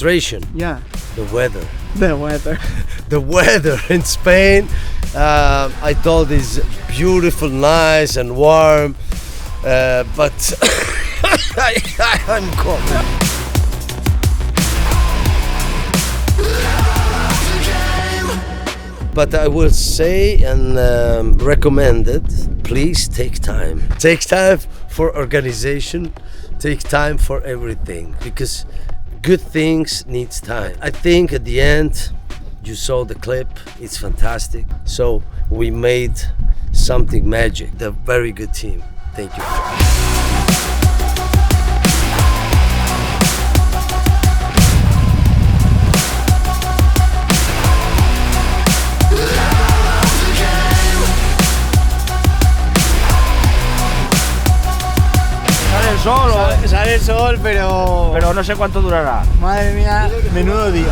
frustration. Yeah. The weather. The weather. The weather in Spain, I thought is beautiful, nice and warm, but I'm cold. But I will say and recommend it, please take time. Take time for organization, take time for everything, because good things needs time. I think at the end, you saw the clip, it's fantastic. So we made something magic. They're a very good team. Thank you. Sol, sale el sol, pero no sé cuánto durará. Madre mía, menudo día.